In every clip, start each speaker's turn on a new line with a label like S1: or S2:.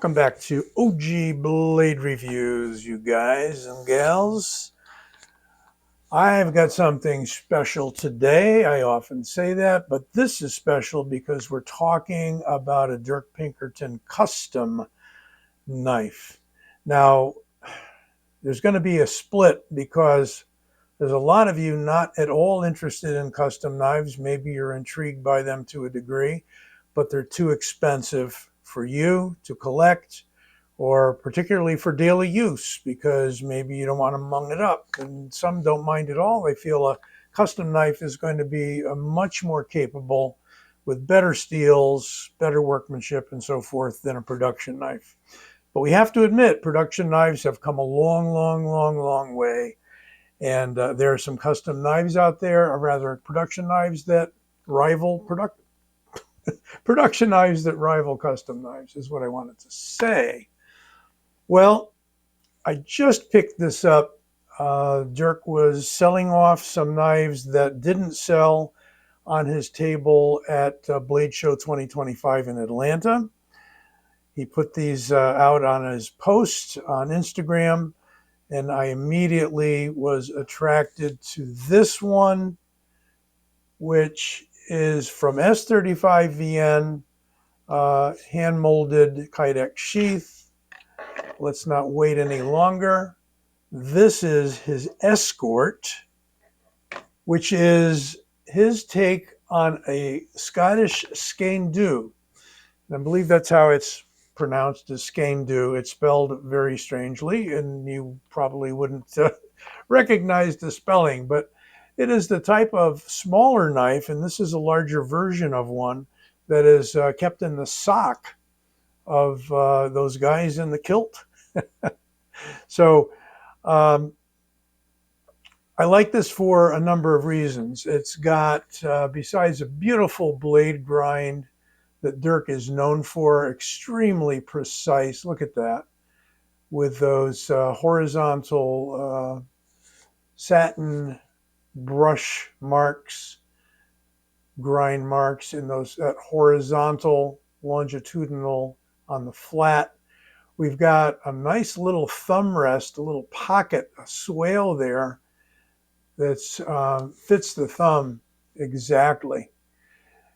S1: Welcome back to OG Blade Reviews, you guys and gals. I've got something special today. I often say that, but this is special because we're talking about a Dirk Pinkerton custom knife. Now, there's going to be a split because there's a lot of you not at all interested in custom knives. Maybe you're intrigued by them to a degree, but they're too expensive for you to collect, or particularly for daily use, because maybe you don't want to mung it up. And some don't mind at all. They feel a custom knife is going to be much more capable with better steels, better workmanship, and so forth than a production knife. But we have to admit, production knives have come a long way. And there are some custom knives out there, or rather production knives that rival production knives that rival custom knives is what I wanted to say. Well, I just picked this up. Dirk was selling off some knives that didn't sell on his table at Blade Show 2025 in Atlanta. He put these out on his post on Instagram, and I immediately was attracted to this one, which is from S35VN, hand-molded Kydex sheath. Let's not wait any longer. This is his Escort, which is his take on a Scottish Sgian Dubh. I believe that's how it's pronounced, as Sgian Dubh. It's spelled very strangely, and you probably wouldn't recognize the spelling, but it is the type of smaller knife, and this is a larger version of one that is kept in the sock of those guys in the kilt. So I like this for a number of reasons. It's got, besides a beautiful blade grind that Dirk is known for, extremely precise. Look at that, with those horizontal satin brush marks, grind marks in those horizontal, longitudinal on the flat. We've got a nice little thumb rest, a little pocket, a swale there that fits the thumb exactly.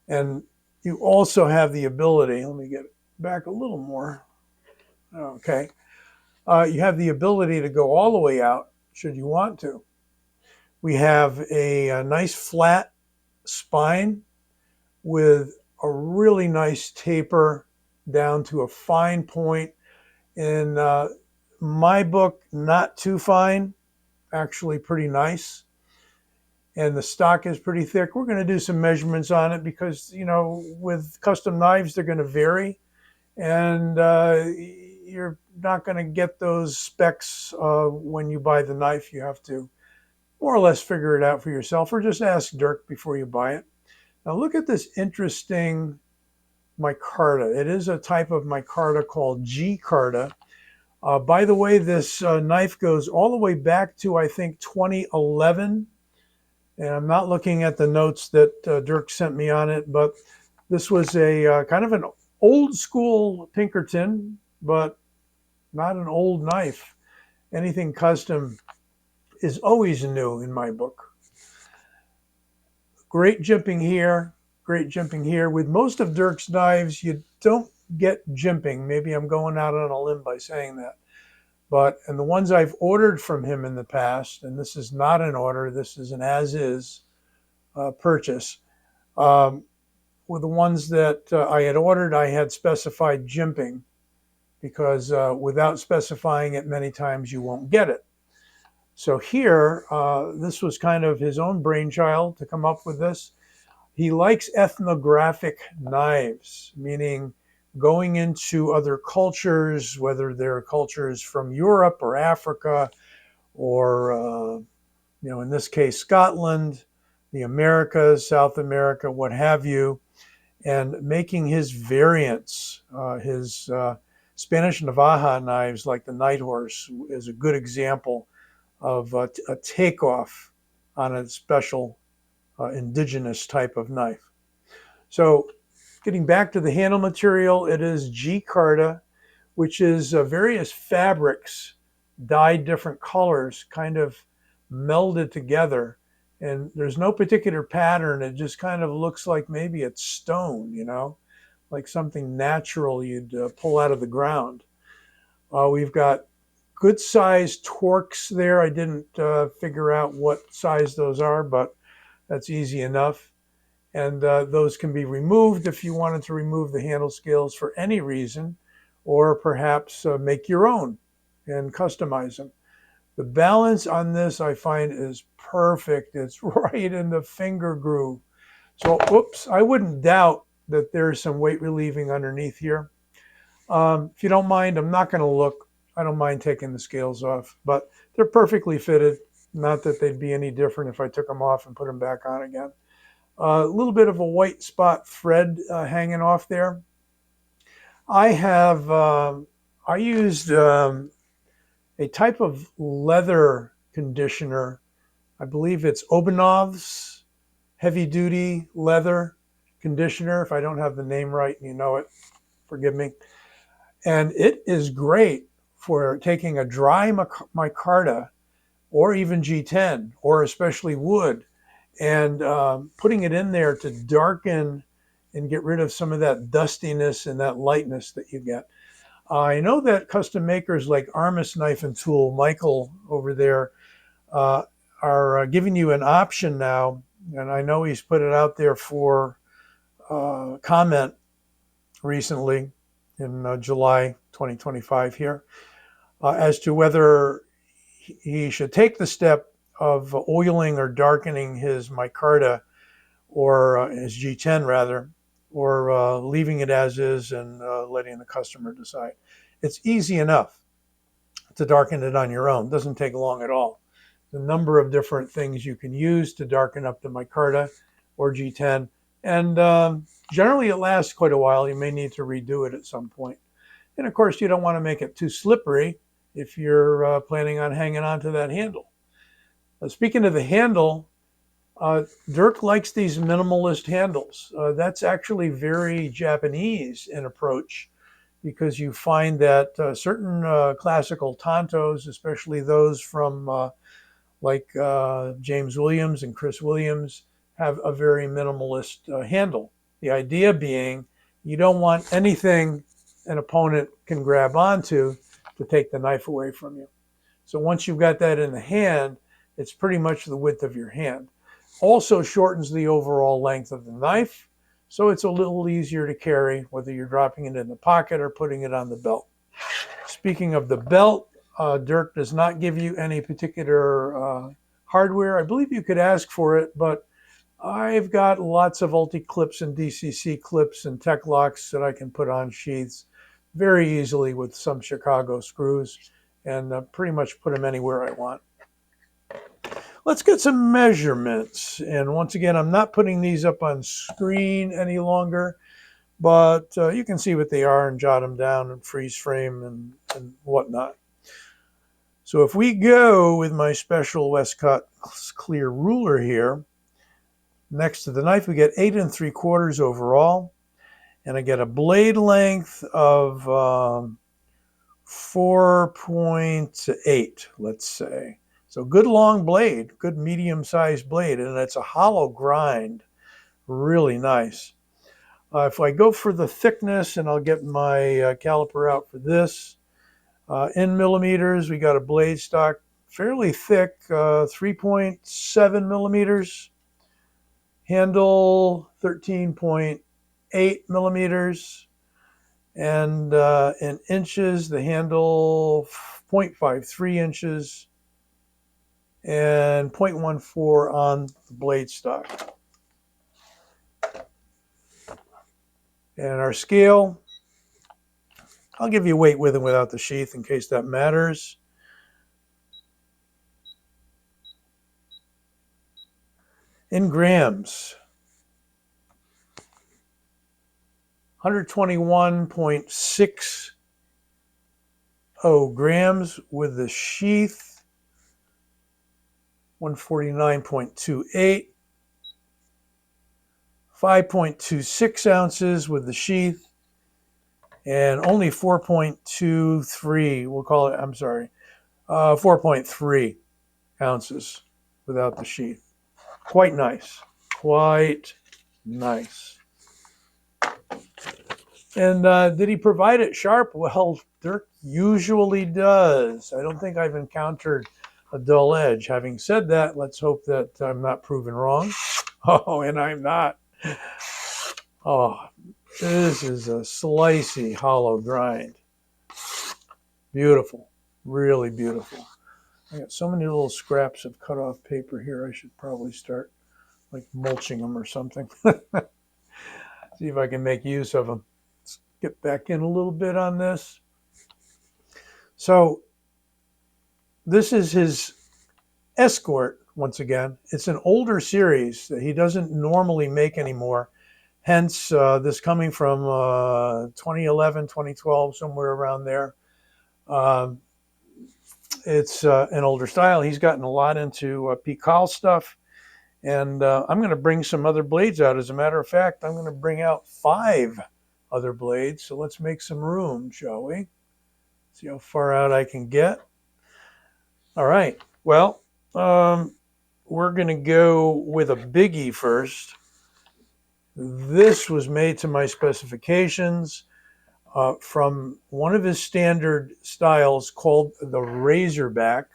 S1: And you also have the ability, let me get it back a little more. Okay. You have the ability to go all the way out should you want to. We have a nice flat spine with a really nice taper down to a fine point. In my book, not too fine, actually pretty nice. And the stock is pretty thick. We're going to do some measurements on it because, you know, with custom knives, they're going to vary. And you're not going to get those specs when you buy the knife. You have to more or less figure it out for yourself, or just ask Dirk before you buy it. Now look at this interesting micarta. It is a type of micarta called Gicarta. By the way, this knife goes all the way back to, I think, 2011. And I'm not looking at the notes that Dirk sent me on it, but this was a kind of an old school Pinkerton, but not an old knife. Anything custom is always new in my book. Great jimping here, great jimping here. With most of Dirk's knives, you don't get jimping. Maybe I'm going out on a limb by saying that. But, and the ones I've ordered from him in the past, and this is not an order, this is an as-is purchase. With the ones that I had ordered, I had specified jimping, because without specifying it many times, you won't get it. So here, this was kind of his own brainchild to come up with this. He likes ethnographic knives, meaning going into other cultures, whether they're cultures from Europe or Africa, or, you know, in this case, Scotland, the Americas, South America, what have you, and making his variants. His Spanish Navaja knives, like the Night Horse, is a good example of a takeoff on a special indigenous type of knife. So getting back to the handle material, it is Gicarta which is various fabrics dyed different colors, kind of melded together. And there's no particular pattern. It just kind of looks like maybe it's stone, like something natural you'd pull out of the ground. We've got good sized torques there. I didn't figure out what size those are, but that's easy enough. And those can be removed if you wanted to remove the handle scales for any reason, or perhaps make your own and customize them. The balance on this I find is perfect. It's right in the finger groove. So, oops, I wouldn't doubt that there's some weight relieving underneath here. If you don't mind, I'm not going to look. I don't mind taking the scales off, but they're perfectly fitted. Not that they'd be any different if I took them off and put them back on again. A little bit of a white spot thread hanging off there. I used a type of leather conditioner. I believe it's Obanov's heavy duty leather conditioner. If I don't have the name right and you know it, forgive me. And it is great for taking a dry micarta or even G10 or especially wood and putting it in there to darken and get rid of some of that dustiness and that lightness that you get. I know that custom makers like Armis Knife and Tool, Michael over there, are giving you an option now, and I know he's put it out there for comment recently in July 2025 here, as to whether he should take the step of oiling or darkening his micarta or his G10 rather, or leaving it as is and letting the customer decide. It's easy enough to darken it on your own. It doesn't take long at all. There's a number of different things you can use to darken up the micarta or G10, and generally it lasts quite a while. You may need to redo it at some point. And of course, you don't want to make it too slippery if you're planning on hanging on to that handle. Speaking of the handle, Dirk likes these minimalist handles. That's actually very Japanese in approach, because you find that certain classical tantos, especially those from like James Williams and Chris Williams, have a very minimalist handle. The idea being you don't want anything an opponent can grab onto to take the knife away from you. So once you've got that in the hand, it's pretty much the width of your hand. Also shortens the overall length of the knife, so it's a little easier to carry, whether you're dropping it in the pocket or putting it on the belt. Speaking of the belt, Dirk does not give you any particular hardware. I believe you could ask for it, but I've got lots of Ulti clips and DCC clips and tech locks that I can put on sheaths very easily with some Chicago screws, and pretty much put them anywhere I want. Let's get some measurements. And once again, I'm not putting these up on screen any longer, but you can see what they are and jot them down and freeze frame and whatnot. So if we go with my special Westcott clear ruler here, next to the knife, we get 8 3/4 overall. And I get a blade length of 4.8, let's say. So good long blade, good medium-sized blade, and it's a hollow grind, really nice. If I go for the thickness, and I'll get my caliper out for this, in millimeters, we got a blade stock fairly thick, 3.7 millimeters, handle 13.8 millimeters, and in inches, the handle 0.53 inches, and 0.14 on the blade stock. And our scale, I'll give you weight with and without the sheath in case that matters. In grams, 121.60 grams with the sheath, 149.28, 5.26 ounces with the sheath, and only 4.23, we'll call it, I'm sorry, 4.3 ounces without the sheath. Quite nice. Quite nice. And did he provide it sharp? Well, Dirk usually does. I don't think I've encountered a dull edge. Having said that, let's hope that I'm not proven wrong. Oh, and I'm not. Oh, this is a slicey hollow grind. Beautiful. Really beautiful. I got so many little scraps of cut off paper here. I should probably start like mulching them or something. See if I can make use of them. Let's get back in a little bit on this. So this is his Escort, once again. It's an older series that he doesn't normally make anymore. Hence, this coming from 2011, 2012, somewhere around there. It's an older style. He's gotten a lot into Pical stuff. And I'm going to bring some other blades out. As a matter of fact, I'm going to bring out 5 other blades. So let's make some room, shall we? See how far out I can get. All right. Well, we're going to go with a biggie first. This was made to my specifications from one of his standard styles called the Razorback,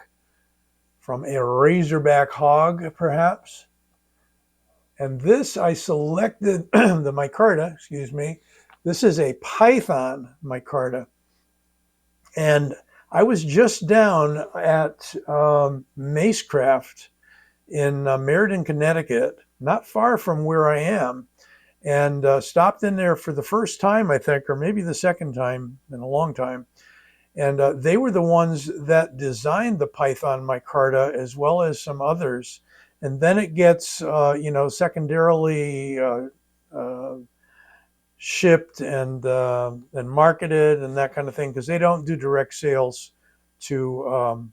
S1: from a Razorback hog, perhaps. And this, I selected the micarta, excuse me. This is a Python micarta. And I was just down at Macecraft in Meriden, Connecticut, not far from where I am, and stopped in there for the first time, I think, or maybe the second time in a long time. And they were the ones that designed the Python micarta as well as some others. And then it gets, secondarily shipped and marketed and that kind of thing, because they don't do direct sales to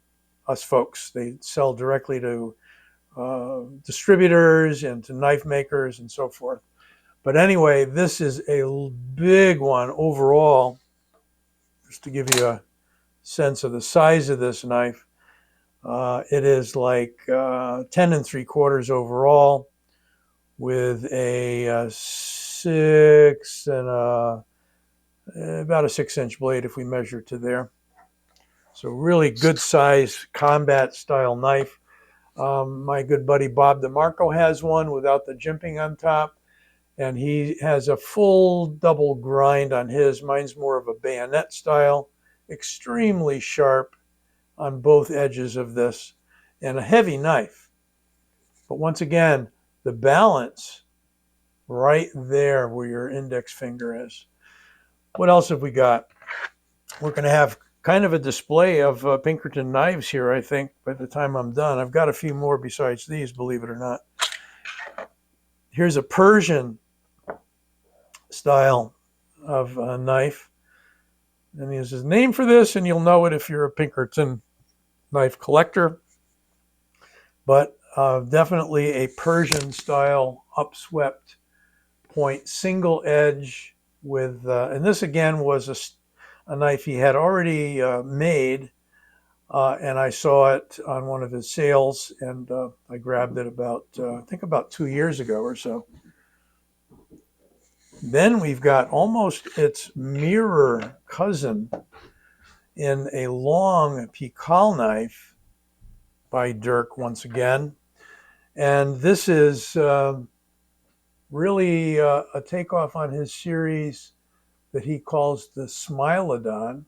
S1: us folks. They sell directly to distributors and to knife makers and so forth. But anyway, this is a big one overall, just to give you a sense of the size of this knife. It is like 10 3/4 overall, with a 6 and about a 6-inch blade if we measure to there. So really good size combat style knife. My good buddy Bob DeMarco has one without the jimping on top, and he has a full double grind on his. Mine's more of a bayonet style, extremely sharp on both edges of this, and a heavy knife. But once again, the balance right there where your index finger is. What else have we got? We're going to have kind of a display of Pinkerton knives here, I think, by the time I'm done. I've got a few more besides these, believe it or not. Here's a Persian style of knife. And there's his name for this, and you'll know it if you're a Pinkerton knife collector. But definitely a Persian style upswept point, single edge with, and this again was a knife he had already made, and I saw it on one of his sales, and I grabbed it about, I think about 2 years ago or so. Then we've got almost its mirror cousin in a long Pical knife by Dirk once again. And this is really a takeoff on his series that he calls the Smilodon.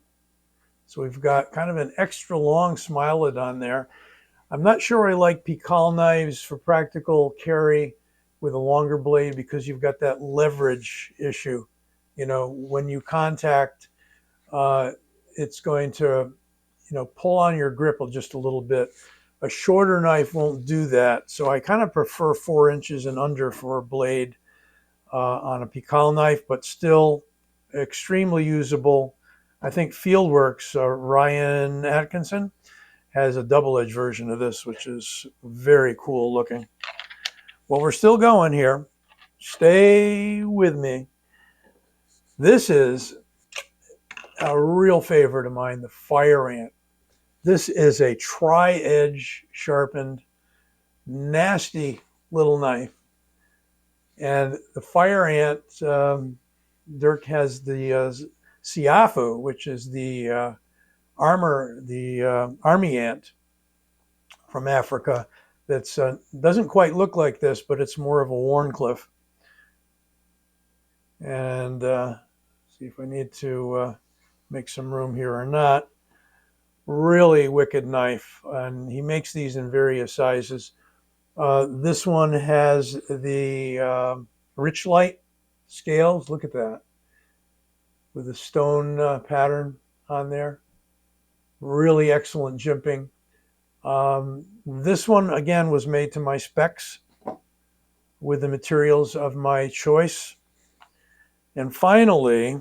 S1: So we've got kind of an extra long Smilodon there. I'm not sure I like Pical knives for practical carry with a longer blade, because you've got that leverage issue. You know, when you contact, it's going to, pull on your grip just a little bit. A shorter knife won't do that. So I kind of prefer 4 inches and under for a blade on a Pical knife, but still extremely usable. I think Fieldworks, Ryan Atkinson, has a double-edged version of this, which is very cool looking. Well, we're still going here. Stay with me. This is a real favorite of mine, the fire ant. This is a tri-edge sharpened, nasty little knife. And the fire ant, Dirk has the siafu, which is the army ant from Africa. That's doesn't quite look like this, but it's more of a Wharncliffe. And see if I need to make some room here or not. Really wicked knife, and he makes these in various sizes. This one has the rich light scales. Look at that, with the stone pattern on there. Really excellent jimping. This one, again, was made to my specs with the materials of my choice. And finally,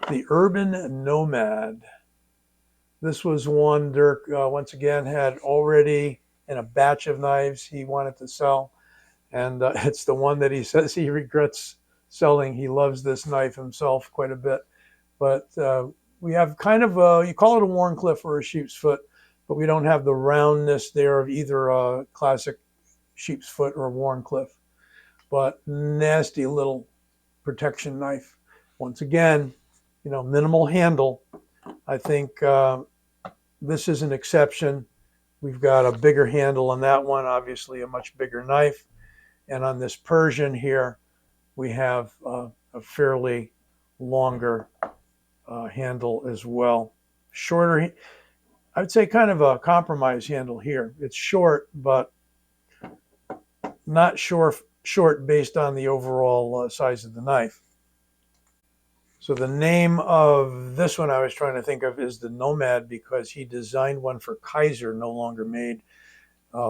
S1: the Urban Nomad. This was one Dirk, once again, had already in a batch of knives he wanted to sell. And it's the one that he says he regrets selling. He loves this knife himself quite a bit. But we have kind of you call it a Wharncliffe or a sheep's foot, but we don't have the roundness there of either a classic sheep's foot or a Wharncliffe. But nasty little protection knife. Once again, you know, minimal handle. I think this is an exception. We've got a bigger handle on that one, obviously a much bigger knife. And on this Persian here, we have a fairly longer handle as well. Shorter, I would say kind of a compromise handle here. It's short, but not short based on the overall size of the knife. So the name of this one I was trying to think of is the Nomad, because he designed one for Kizer, no longer made,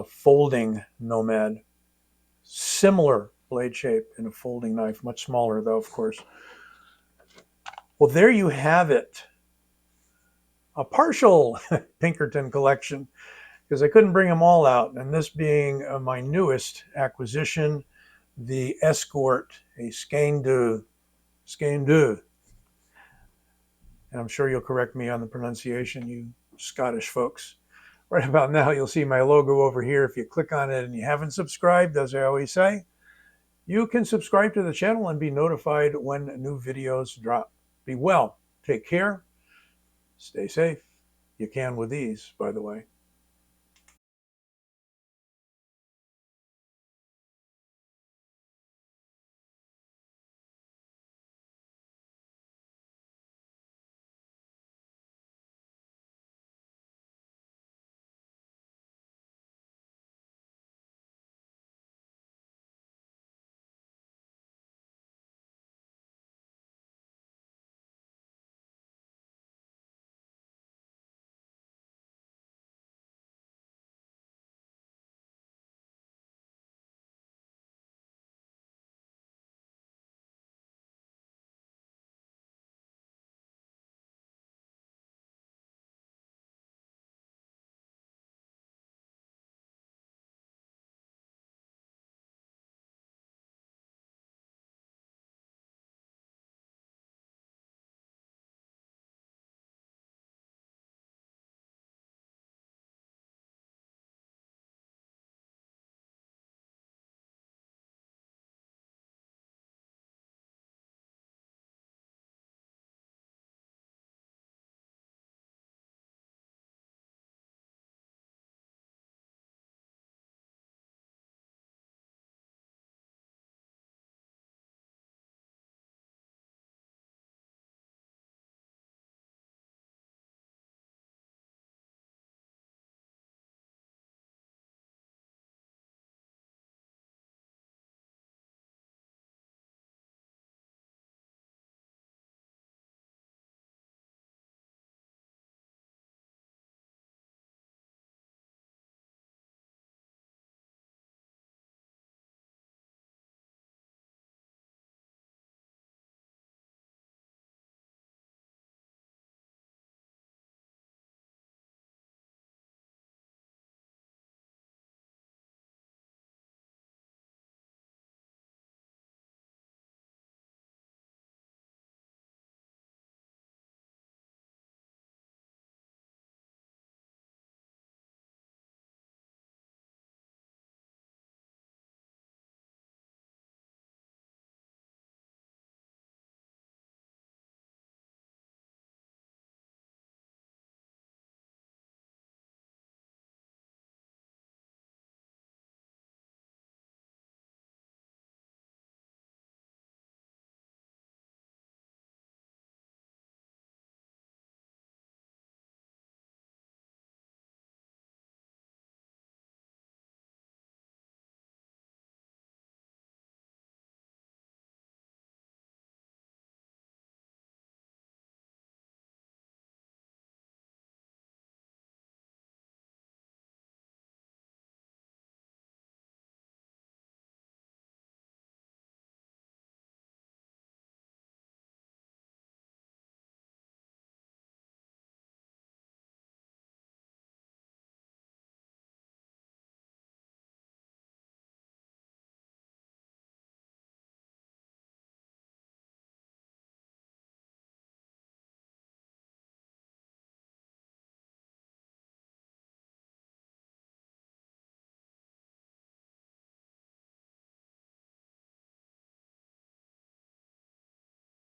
S1: folding Nomad. Similar blade shape in a folding knife, much smaller though, of course. Well, there you have it. A partial Pinkerton collection, because I couldn't bring them all out. And this being my newest acquisition, the Escort, a Sgian Dubh. And I'm sure you'll correct me on the pronunciation, you Scottish folks. Right about now, you'll see my logo over here. If you click on it and you haven't subscribed, as I always say, you can subscribe to the channel and be notified when new videos drop. Be well, take care, stay safe. You can with these, by the way.